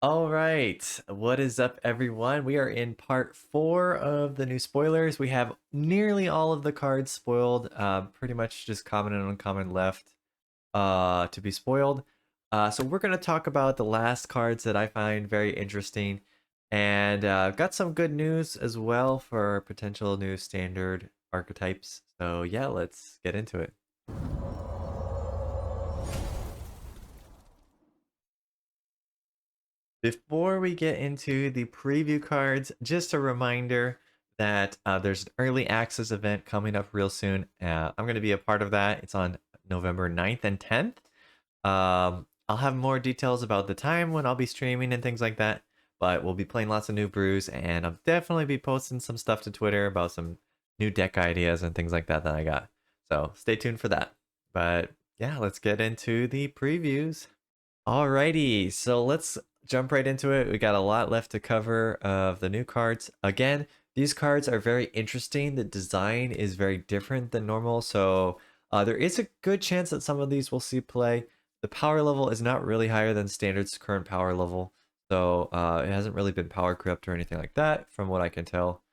All right, what is up, everyone? We are in part 4 of the new spoilers. We have nearly all of the cards spoiled. Pretty much just common and uncommon left to be spoiled. So we're going to talk about the last cards that I find very interesting. And got some good news as well for potential new standard archetypes. So yeah, let's get into it. Before we get into the preview cards, just a reminder that there's an early access event coming up real soon. I'm going to be a part of that. It's on November 9th and 10th. I'll have more details about the time when I'll be streaming and things like that. But we'll be playing lots of new brews, and I'll definitely be posting some stuff to Twitter about some new deck ideas and things like that I got. So stay tuned for that. But yeah, let's get into the previews. Alrighty, so let's jump right into it. We got a lot left to cover of the new cards. Again, these cards are very interesting. The design is very different than normal, so there is a good chance that some of these will see play. The power level is not really higher than Standard's current power level, so it hasn't really been power crept or anything like that, from what I can tell.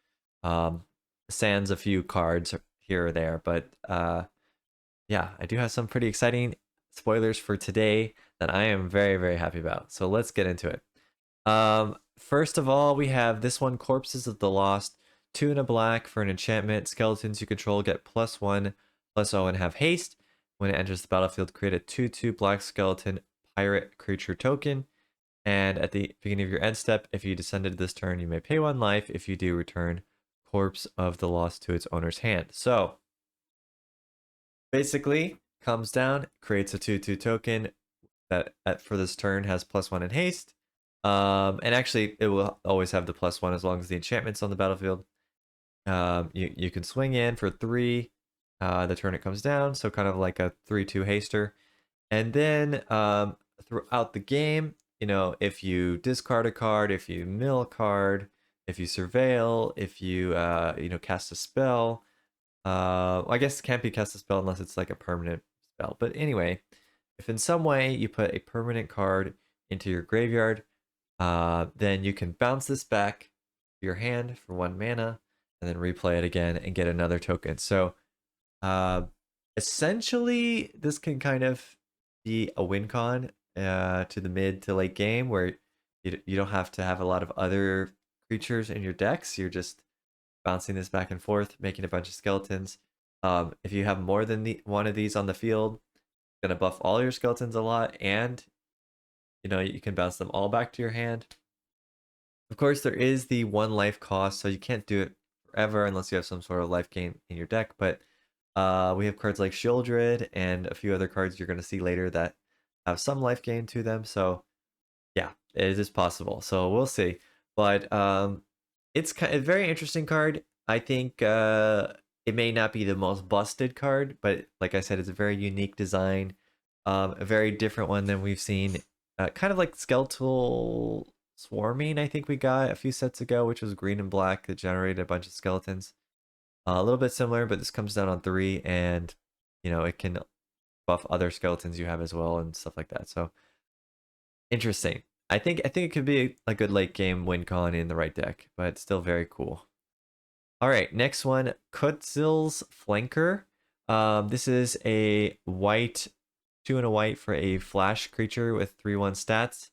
Sans a few cards here or there, but yeah, I do have some pretty exciting spoilers for today that I am very, very happy about. So let's get into it. First of all, we have this one, Corpses of the Lost. 2 and a black for an enchantment. Skeletons you control get +1/+0 and have haste. When it enters the battlefield, create a 2/2 black skeleton pirate creature token. And at the beginning of your end step, if you descended this turn, you may pay 1 life. If you do, return Corpse of the Lost to its owner's hand. So basically, comes down, creates a 2/2 token that for this turn has +1 in haste. And actually, it will always have the +1 as long as the enchantment's on the battlefield. You can swing in for 3 the turn it comes down, so kind of like a 3/2 haster. And then throughout the game, if you discard a card, if you mill a card, if you surveil, if you cast a spell, I guess it can't be cast a spell unless it's like a permanent spell. But anyway, if in some way you put a permanent card into your graveyard, then you can bounce this back to your hand for 1 mana, and then replay it again and get another token. So uh, essentially, this can kind of be a win con to the mid to late game where you don't have to have a lot of other creatures in your decks. You're just bouncing this back and forth, making a bunch of skeletons. If you have more than one of these on the field, it's gonna buff all your skeletons a lot, and you can bounce them all back to your hand. Of course, there is the 1 life cost, so you can't do it forever unless you have some sort of life gain in your deck. But we have cards like Shieldred and a few other cards you're gonna see later that have some life gain to them. So yeah, it is possible. So we'll see. But it's a very interesting card. I think it may not be the most busted card, but like I said, it's a very unique design, a very different one than we've seen. Kind of like Skeletal Swarming, I think we got a few sets ago, which was green and black that generated a bunch of skeletons. A little bit similar, but this comes down on 3, and it can buff other skeletons you have as well and stuff like that. So interesting. I think it could be a good late game win con in the right deck, but still very cool. All right, next one, Kutzil's Flanker. This is a white, 2 and a white for a flash creature with 3/1 stats.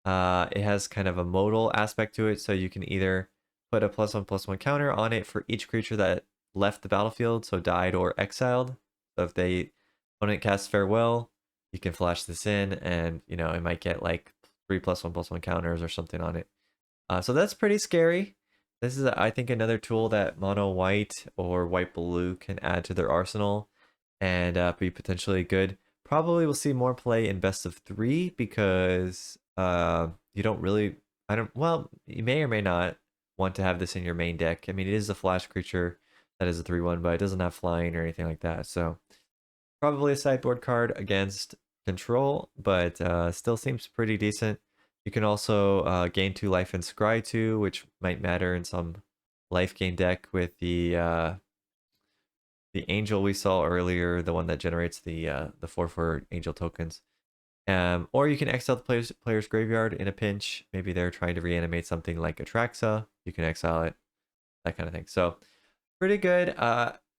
It has kind of a modal aspect to it, so you can either put a +1/+1 counter on it for each creature that left the battlefield, so died or exiled. So if they opponent casts Farewell, you can flash this in, and it might get like 3 +1/+1 counters or something on it. So that's pretty scary. This is, I think, another tool that mono white or white blue can add to their arsenal and be potentially good. Probably we'll see more play in best of 3 because you don't really, well, you may or may not want to have this in your main deck. I mean, it is a flash creature that is a 3/1, but it doesn't have flying or anything like that. So probably a sideboard card against control, but still seems pretty decent. You can also gain 2 life and scry 2, which might matter in some life gain deck with the angel we saw earlier, the one that generates the 4/4 angel tokens. Or you can exile the player's graveyard in a pinch. Maybe they're trying to reanimate something like Atraxa. You can exile it, that kind of thing. So pretty good.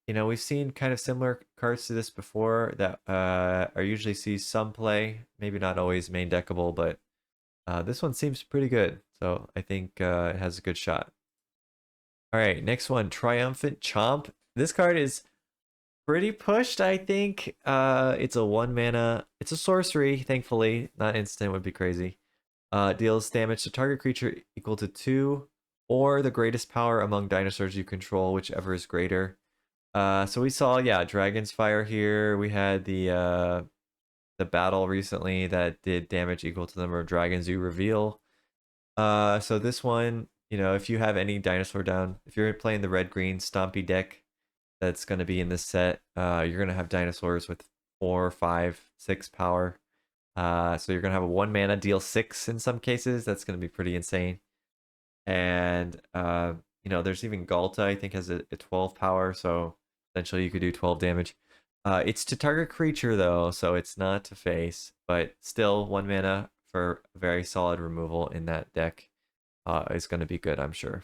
We've seen kind of similar cards to this before that are usually see some play. Maybe not always main deckable, but this one seems pretty good. So I think it has a good shot. All right, next one, Triumphant Chomp. This card is pretty pushed, I think. It's a 1 mana. It's a sorcery, thankfully. Not instant would be crazy. Deals damage to target creature equal to 2 or the greatest power among dinosaurs you control, whichever is greater. So we saw, yeah, Dragon's Fire here. We had the battle recently that did damage equal to the number of dragons you reveal. So this one, if you have any dinosaur down, if you're playing the red-green Stompy deck that's going to be in this set, you're going to have dinosaurs with 4, 5, 6 power. So you're going to have a 1 mana, deal 6 in some cases. That's going to be pretty insane. And, there's even Galta, I think, has a 12 power, so essentially you could do 12 damage. It's to target creature, though, so it's not to face, but still 1 mana for very solid removal in that deck is going to be good, I'm sure.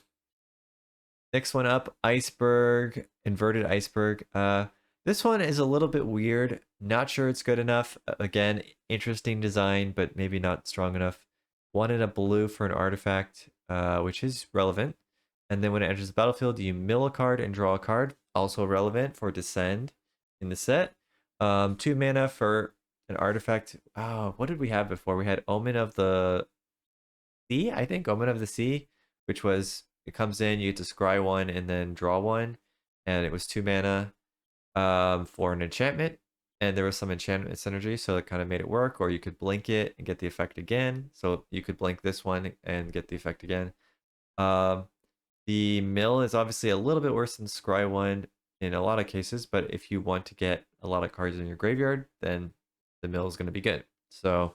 Next one up, Iceberg, Inverted Iceberg. This one is a little bit weird. Not sure it's good enough. Again, interesting design, but maybe not strong enough. 1 and a blue for an artifact, which is relevant. And then when it enters the battlefield, you mill a card and draw a card. Also relevant for Descend in the set. 2 mana for an artifact. Oh, what did we have before? We had Omen of the Sea, I think. Omen of the Sea, which was, it comes in, you get to scry 1 and then draw 1. And it was 2 mana for an enchantment. And there was some enchantment synergy, so it kind of made it work. Or you could blink it and get the effect again. So you could blink this one and get the effect again. The mill is obviously a little bit worse than Scry 1 in a lot of cases, but if you want to get a lot of cards in your graveyard, then the mill is going to be good. So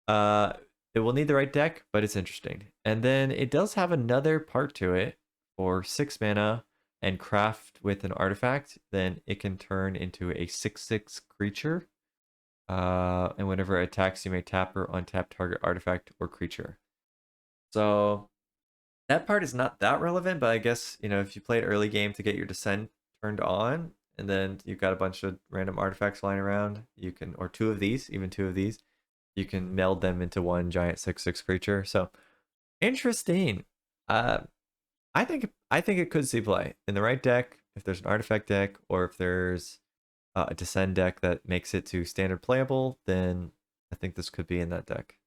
it will need the right deck, but it's interesting. And then it does have another part to it for 6 mana and craft with an artifact. Then it can turn into a 6/6 creature. And whenever it attacks, you may tap or untap target artifact or creature. So that part is not that relevant, but I guess, if you played early game to get your Descent turned on, and then you've got a bunch of random artifacts lying around, you can, or 2 of these, even 2 of these, you can meld them into one giant 6/6 creature. So interesting. I think it could see play in the right deck, if there's an artifact deck, or if there's a Descend deck that makes it to standard playable, then I think this could be in that deck.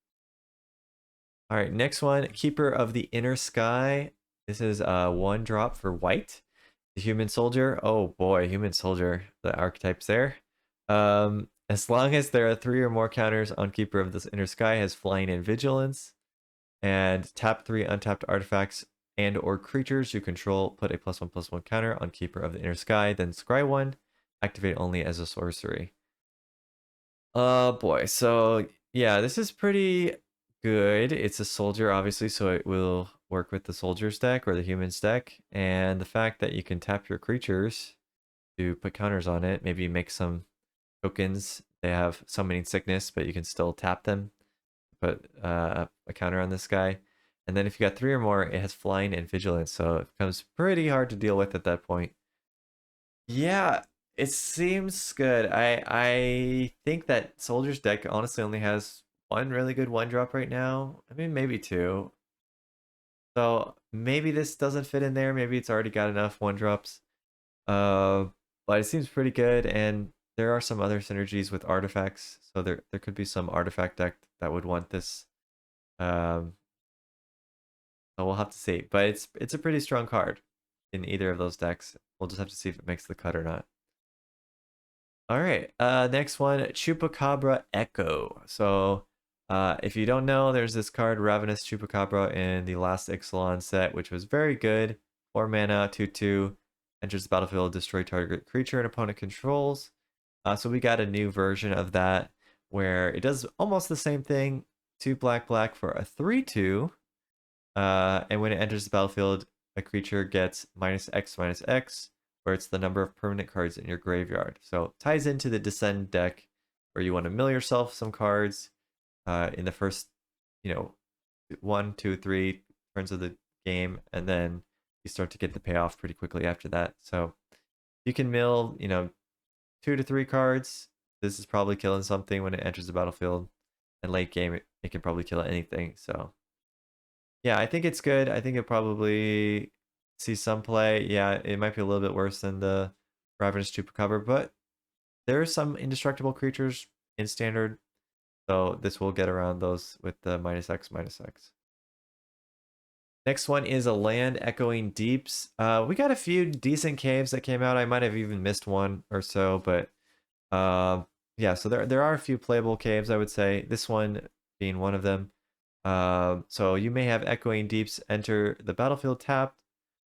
All right, next one, Keeper of the Inner Sky. This is 1 drop for white. The Human Soldier. Oh boy, Human Soldier. The archetypes there. As long as there are 3 or more counters on Keeper of this Inner Sky, has Flying and Vigilance. And tap 3 untapped artifacts and or creatures you control. Put a +1/+1 counter on Keeper of the Inner Sky. Then scry 1. Activate only as a sorcery. Oh boy. So yeah, this is pretty good. It's a soldier, obviously, so it will work with the soldier's deck or the human's deck. And the fact that you can tap your creatures to put counters on it, maybe make some tokens. They have summoning sickness, but you can still tap them, put a counter on this guy. And then if you got 3 or more, it has flying and vigilance, so it becomes pretty hard to deal with at that point. Yeah, it seems good. I think that Soldier's deck honestly only has 1 really good 1-drop right now. I mean, maybe 2. So maybe this doesn't fit in there. Maybe it's already got enough 1-drops. But it seems pretty good, and there are some other synergies with artifacts. So there could be some artifact deck that would want this. So we'll have to see. But it's a pretty strong card in either of those decks. We'll just have to see if it makes the cut or not. All right, next one, Chupacabra Echo. So if you don't know, there's this card, Ravenous Chupacabra, in the last Ixalan set, which was very good. 4 mana, 2/2, enters the battlefield, destroy target creature an opponent controls. So we got a new version of that where it does almost the same thing. 2 black for a 3/2. And when it enters the battlefield, a creature gets -X/-X, where it's the number of permanent cards in your graveyard. So it ties into the Descend deck, where you want to mill yourself some cards, in the first, you know, 1, 2, 3 turns of the game, and then you start to get the payoff pretty quickly after that. So you can mill, 2 to 3 cards. This is probably killing something when it enters the battlefield, and late game it can probably kill anything. So yeah, I think it's good. I think it probably sees some play. Yeah, it might be a little bit worse than the Ravenous Chupacabra, but there are some indestructible creatures in standard, so this will get around those with the -X/-X. Next one is a land echoing deeps. We got a few decent caves that came out. I might have even missed one or so, but yeah. So there are a few playable caves, I would say. This one being one of them. So you may have echoing deeps enter the battlefield tapped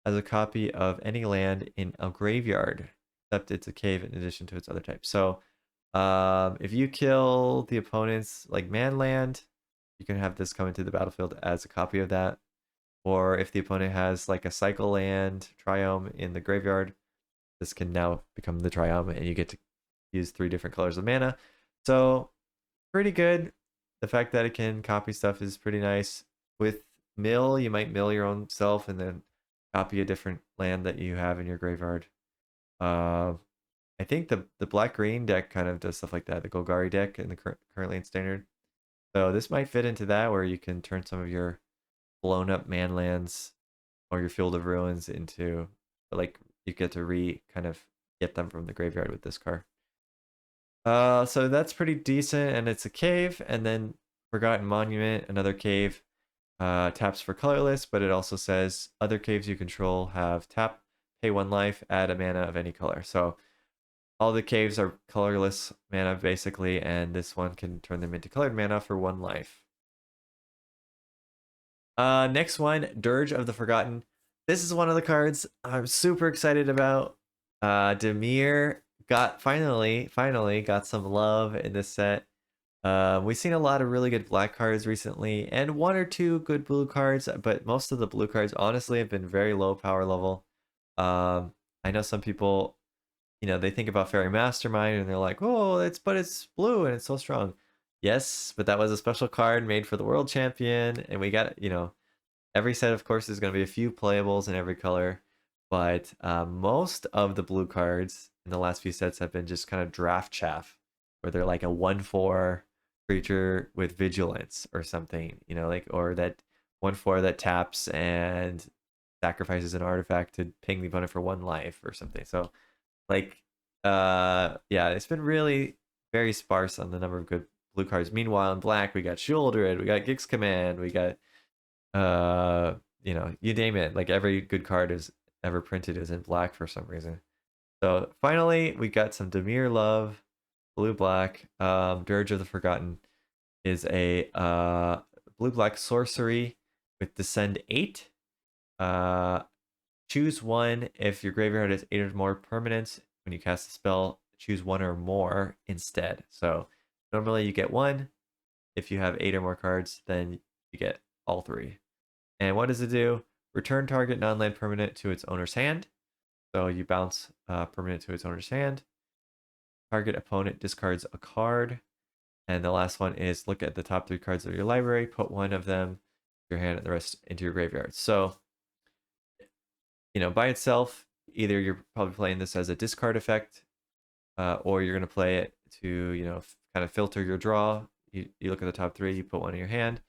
as a copy of any land in a graveyard, except it's a cave in addition to its other type. So if you kill the opponent's like man land, you can have this come into the battlefield as a copy of that. Or if the opponent has like a cycle land triome in the graveyard, this can now become the triome, and you get to use 3 different colors of mana. So pretty good. The fact that it can copy stuff is pretty nice. With mill, you might mill your own self and then copy a different land that you have in your graveyard. I think the black green deck kind of does stuff like that. The Golgari deck in the currently in standard. So this might fit into that, where you can turn some of your blown up man lands or your Field of Ruins into, like, you get to kind of get them from the graveyard with this card. So that's pretty decent, and it's a cave. And then Forgotten Monument, another cave, taps for colorless, but it also says other caves you control have tap, pay 1 life, add a mana of any color. So all the caves are colorless mana basically, and this one can turn them into colored mana for 1 life. Next one, Dirge of the Forgotten. This is one of the cards I'm super excited about. Dimir finally got some love in this set. We've seen a lot of really good black cards recently, and 1 or 2 good blue cards, but most of the blue cards honestly have been very low power level. I know some people, they think about Fairy Mastermind and they're like, oh, it's blue and it's so strong. Yes, but that was a special card made for the world champion, and we got, every set, of course, is going to be a few playables in every color, but most of the blue cards in the last few sets have been just kind of draft chaff, where they're like a 1/4 creature with vigilance or something, or that 1/4 that taps and sacrifices an artifact to ping the opponent for 1 life or something. So, like, yeah, it's been really very sparse on the number of good blue cards. Meanwhile, in black, we got Shieldred, we got Gix Command, we got you name it. Like, every good card is ever printed is in black for some reason. So finally, we got some Dimir love. Blue black. Dirge of the Forgotten is a blue black sorcery with Descend 8. Choose 1 if your graveyard has 8 or more permanents. When you cast a spell, choose 1 or more instead. So normally you get 1. If you have 8 or more cards, then you get all 3. And what does it do? Return target non-land permanent to its owner's hand. So you bounce permanent to its owner's hand. Target opponent discards a card. And the last one is look at the top 3 cards of your library, put 1 of them in your hand and the rest into your graveyard. So, by itself, either you're probably playing this as a discard effect, or you're going to play it to, kind of filter your draw. You look at the top 3, you put 1 in your hand.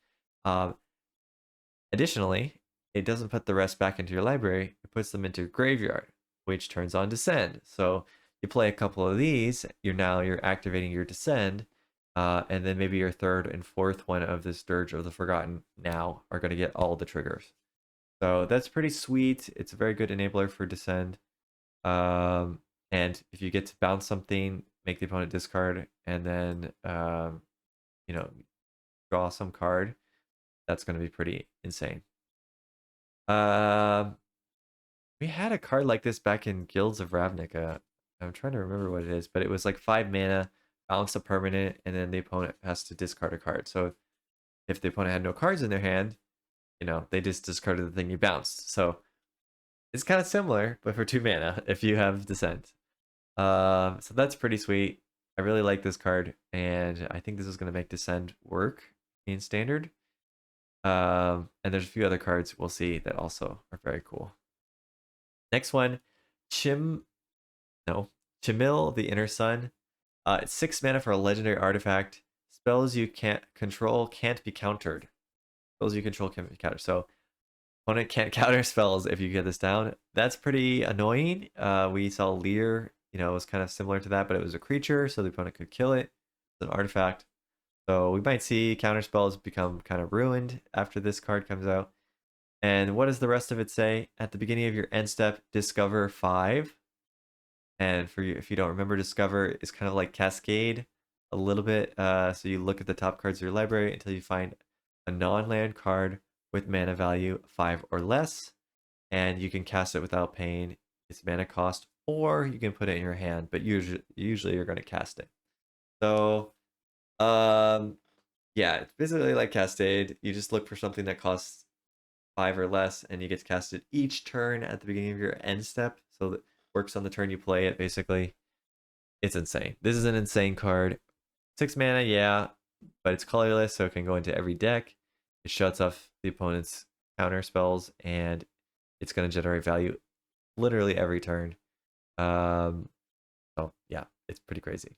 Additionally, it doesn't put the rest back into your library. It puts them into your graveyard, which turns on Descend. So you play a couple of these, you're activating your Descend, and then maybe your 3rd and 4th one of this Dirge of the Forgotten now are going to get all the triggers. So that's pretty sweet. It's a very good enabler for Descend. And if you get to bounce something, make the opponent discard, and then draw some card, that's going to be pretty insane. We had a card like this back in Guilds of Ravnica. I'm trying to remember what it is, but it was like 5 mana, bounce a permanent, and then the opponent has to discard a card. So if the opponent had no cards in their hand, they just discarded the thing you bounced. So it's kind of similar, but for 2 mana if you have Descent. So that's pretty sweet. I really like this card, and I think this is going to make Descend work in Standard. And there's a few other cards we'll see that also are very cool. Next one, Chimil, the Inner Sun. It's 6 mana for a legendary artifact. Spells you can't control can't be countered. Spells you control can't be countered. So opponent can't counter spells if you get this down. That's pretty annoying. We saw Leer, it was kind of similar to that, but it was a creature, so the opponent could kill it. It's an artifact. So we might see counter spells become kind of ruined after this card comes out. And what does the rest of it say? At the beginning of your end step, discover 5. And for you, if you don't remember, discover is kind of like Cascade a little bit. So you look at the top cards of your library until you find a non-land card with mana value 5 or less, and you can cast it without paying its mana cost, or you can put it in your hand, but usually you're going to cast it. So yeah, it's basically like Cascade. You just look for something that costs 5 or less, and you get casted each turn at the beginning of your end step, so that works on the turn you play it, basically. It's insane. This is an insane card. 6 mana, yeah, but it's colorless, so it can go into every deck. It shuts off the opponent's counter spells, and it's going to generate value literally every turn. So yeah, it's pretty crazy.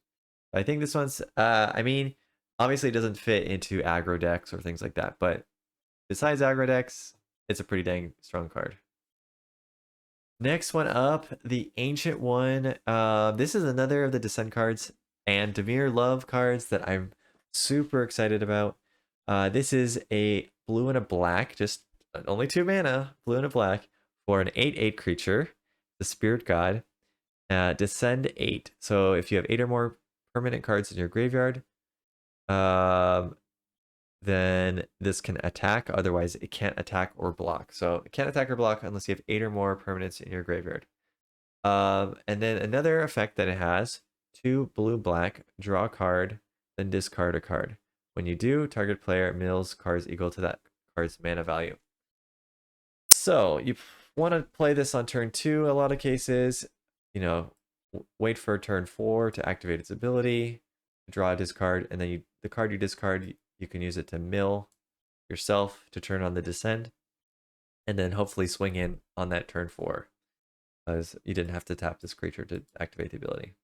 I think this one's, I mean, obviously it doesn't fit into aggro decks or things like that, but besides aggro decks, it's a pretty dang strong card. Next one up, the Ancient One. This is another of the Descent cards and Dimir Love cards that I'm super excited about. This is a blue and a black, just only 2 mana, blue and a black, for an 8/8 creature, the Spirit God. Descend 8. So if you have 8 or more permanent cards in your graveyard, then this can attack. Otherwise, it can't attack or block. So it can't attack or block unless you have 8 or more permanents in your graveyard. And then another effect that it has, 2 blue-black, draw a card, then discard a card. When you do, target player mills cards equal to that card's mana value. So you want to play this on turn 2 a lot of cases. Wait for turn 4 to activate its ability, draw a discard, and then the card you discard, you can use it to mill yourself to turn on the Descend, and then hopefully swing in on that turn 4, because you didn't have to tap this creature to activate the ability.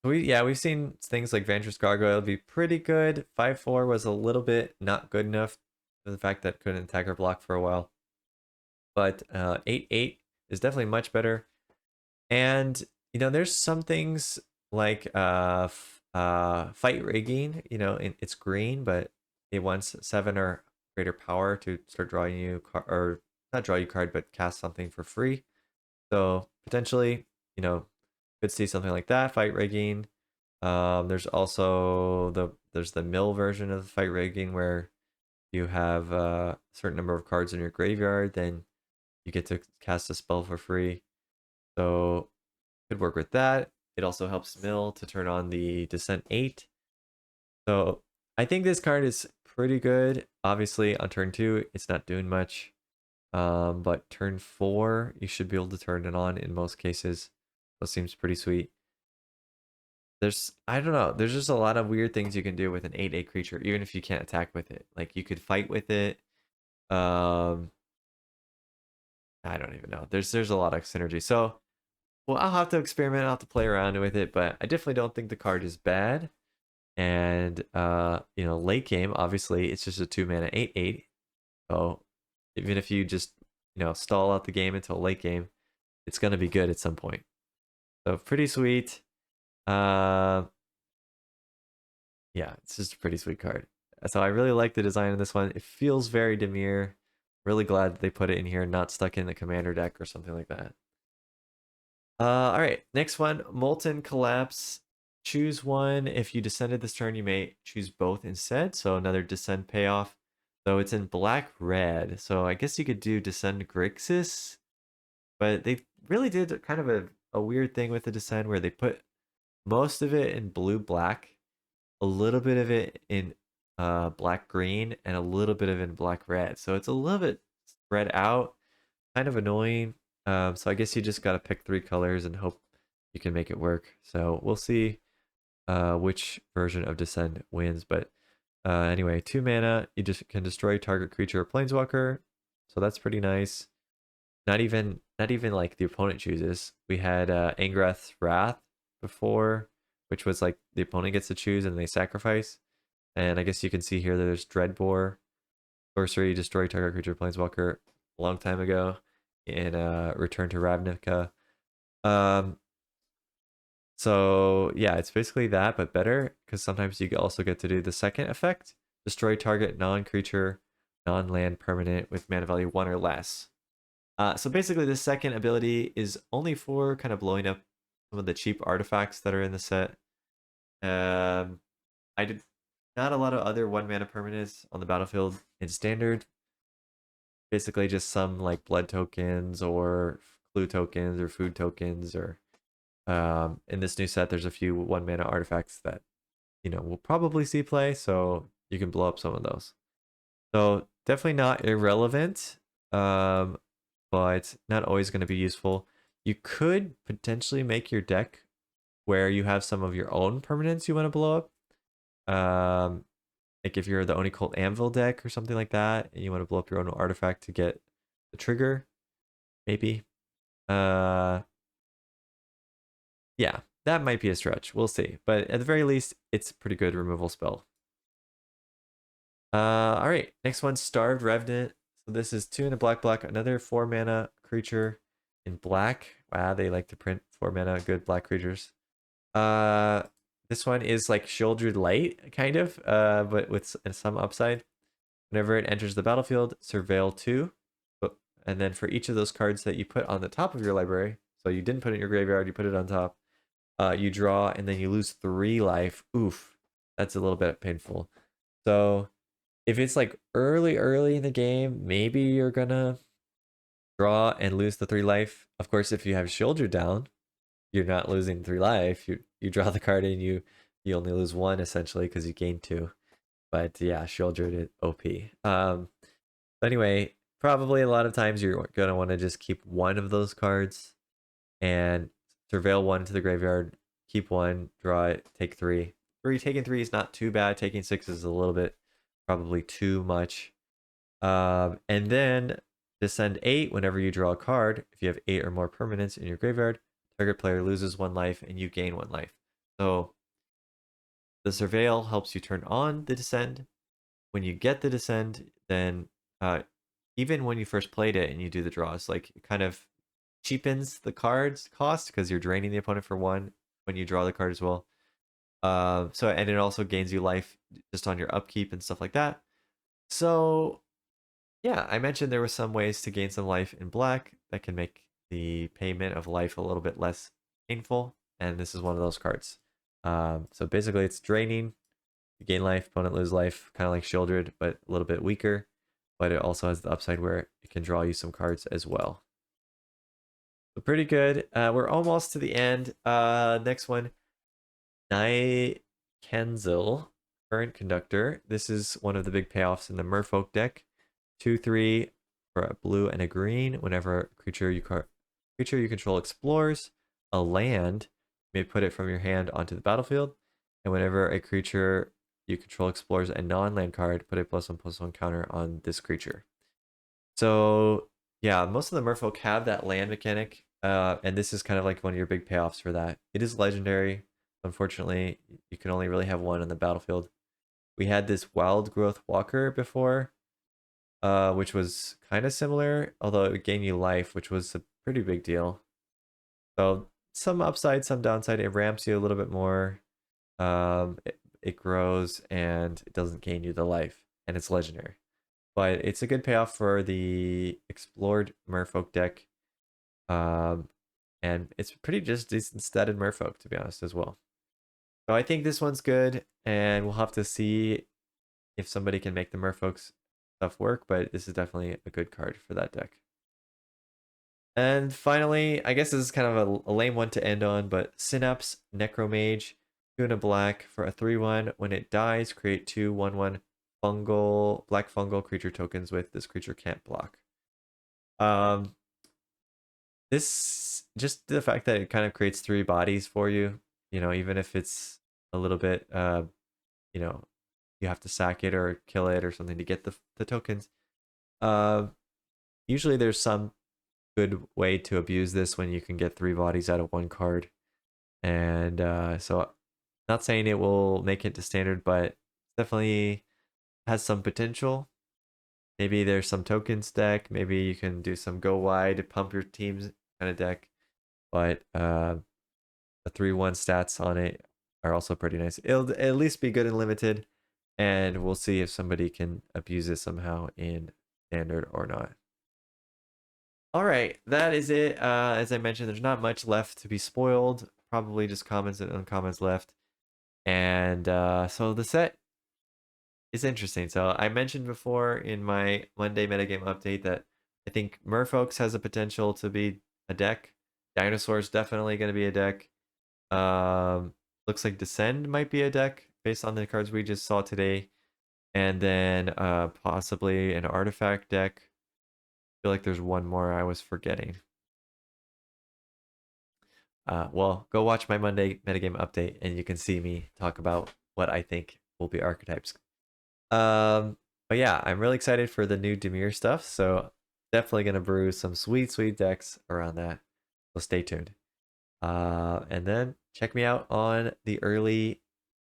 We've seen things like Vantress Gargoyle be pretty good. 5/4 was a little bit not good enough for the fact that it couldn't attack or block for a while. But 8/8 is definitely much better. And there's some things like fight rigging. It's green, but it wants 7 or greater power to start drawing you or not draw you card, but cast something for free. So potentially, could see something like that. Fight rigging. There's also the mill version of the fight rigging where you have a certain number of cards in your graveyard, then you get to cast a spell for free. So could work with that. It also helps mill to turn on the Descent 8. So I think this card is pretty good. Obviously on turn 2, it's not doing much. But turn 4, you should be able to turn it on in most cases. So it seems pretty sweet. I don't know, there's just a lot of weird things you can do with an 8/8 creature, even if you can't attack with it. Like you could fight with it. I don't even know. There's a lot of synergy. So, well, I'll have to experiment. I'll have to play around with it, but I definitely don't think the card is bad. And late game, obviously, it's just a 2 mana 8/8. So even if you just stall out the game until late game, it's gonna be good at some point. So pretty sweet. Yeah, it's just a pretty sweet card. So I really like the design of this one. It feels very Dimir. Really glad that they put it in here, not stuck in the commander deck or something like that. All right, next one, Molten Collapse. Choose one. If you descended this turn, you may choose both instead. So another descend payoff. So it's in black-red. So I guess you could do Descend Grixis. But they really did kind of a weird thing with the descend where they put most of it in blue-black, a little bit of it in black-green, and a little bit of it in black-red. So it's a little bit spread out, kind of annoying. So I guess you just gotta pick 3 colors and hope you can make it work. So we'll see which version of Descend wins. But anyway, 2 mana, you just can destroy target creature or planeswalker. So that's pretty nice. Not even like the opponent chooses. We had Angrath's Wrath before, which was like the opponent gets to choose and they sacrifice. And I guess you can see here that there's Dreadbore, sorcery, destroy target creature planeswalker a long time ago in Return to Ravnica. So yeah, it's basically that, but better, because sometimes you also get to do the second effect, destroy target non-creature, non-land permanent with mana value 1 or less. So basically the second ability is only for kind of blowing up some of the cheap artifacts that are in the set. I did not a lot of other 1 mana permanents on the battlefield in standard. Basically just some like blood tokens or clue tokens or food tokens, or in this new set there's a few 1 mana artifacts that we'll probably see play, so you can blow up some of those. So definitely not irrelevant, but not always going to be useful. You could potentially make your deck where you have some of your own permanents you want to blow up. Like if you're the Oni Cult Anvil deck or something like that, and you want to blow up your own artifact to get the trigger, maybe. Yeah, that might be a stretch. We'll see. But at the very least, it's a pretty good removal spell. All right, next one, Starved Revenant. So this is 2 and a black, another 4 mana creature in black. Wow, they like to print 4 mana good black creatures. This one is like Shieldred Light, kind of, but with some upside. Whenever it enters the battlefield, surveil 2. And then for each of those cards that you put on the top of your library, so you didn't put it in your graveyard, you put it on top, you draw, and then you lose 3 life. Oof, that's a little bit painful. So if it's like early in the game, maybe you're gonna draw and lose the 3 life. Of course, if you have Shieldred down, you're not losing 3 life. You draw the card and you only lose 1 essentially because you gain 2. But yeah, Shieldred is OP. But anyway, probably a lot of times you're gonna want to just keep 1 of those cards and surveil 1 to the graveyard, keep 1, draw it, take 3. Taking 3 is not too bad. Taking 6 is a little bit probably too much. And then descend 8 whenever you draw a card. If you have 8 or more permanents in your graveyard, target player loses 1 life and you gain 1 life. So the surveil helps you turn on the descend. When you get the descend, then even when you first played it and you do the draws, like it kind of cheapens the card's cost because you're draining the opponent for 1 when you draw the card as well. And it also gains you life just on your upkeep and stuff like that. So yeah, I mentioned there were some ways to gain some life in black that can make the payment of life a little bit less painful, and this is one of those cards. So basically it's draining, you gain life, opponent lose life, kind of like Shieldred, but a little bit weaker. But it also has the upside where it can draw you some cards as well. So pretty good. We're almost to the end. Next one, Kenzil, Current Conductor. This is one of the big payoffs in the Merfolk deck. 2/3 for a blue and a green. Whenever a creature you control explores a land, you may put it from your hand onto the battlefield. And whenever a creature you control explores a non-land card, put a +1/+1 counter on this creature. So yeah, most of the Merfolk have that land mechanic, and this is kind of like one of your big payoffs for that. It is legendary. Unfortunately, you can only really have 1 on the battlefield. We had this Wild Growth Walker before, which was kind of similar, although it would gain you life, which was a pretty big deal. So some upside, some downside. It ramps you a little bit more. It grows and it doesn't gain you the life, and it's legendary. But it's a good payoff for the explored Merfolk deck. And it's pretty just decent statted Merfolk, to be honest, as well. So I think this one's good, and we'll have to see if somebody can make the Merfolk's stuff work, but this is definitely a good card for that deck. And finally, I guess this is kind of a lame one to end on, but Synapse Necromage, 2 and a black for a 3/1. When it dies, create 2 1/1 black fungal creature tokens with this creature can't block. This just the fact that it kind of creates 3 bodies for you, even if it's a little bit, you know, you have to sack it or kill it or something to get the tokens. Uh, Usually there's some good way to abuse this when you can get 3 bodies out of 1 card. And so, not saying it will make it to standard, but definitely has some potential. Maybe there's some tokens deck. Maybe you can do some go wide, pump your teams kind of deck. But the 3/1 stats on it are also pretty nice. It'll at least be good and limited, and we'll see if somebody can abuse it somehow in standard or not. All right, that is it. As I mentioned, there's not much left to be spoiled. Probably just commons and uncommons left. And so the set is interesting. So I mentioned before in my Monday metagame update that I think Merfolks has a potential to be a deck. Dinosaur's definitely going to be a deck. Looks like Descend might be a deck based on the cards we just saw today. And then possibly an artifact deck. I feel like there's one more I was forgetting. Well, go watch my Monday metagame update and you can see me talk about what I think will be archetypes. But yeah, I'm really excited for the new Demir stuff. So definitely gonna brew some sweet, sweet decks around that. So stay tuned. And then check me out on the early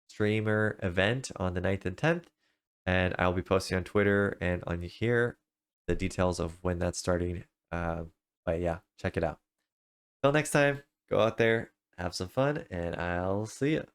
streamer event on the 9th and 10th. And I'll be posting on Twitter and on here the details of when that's starting. But yeah, check it out. Till next time, go out there, have some fun, and I'll see you.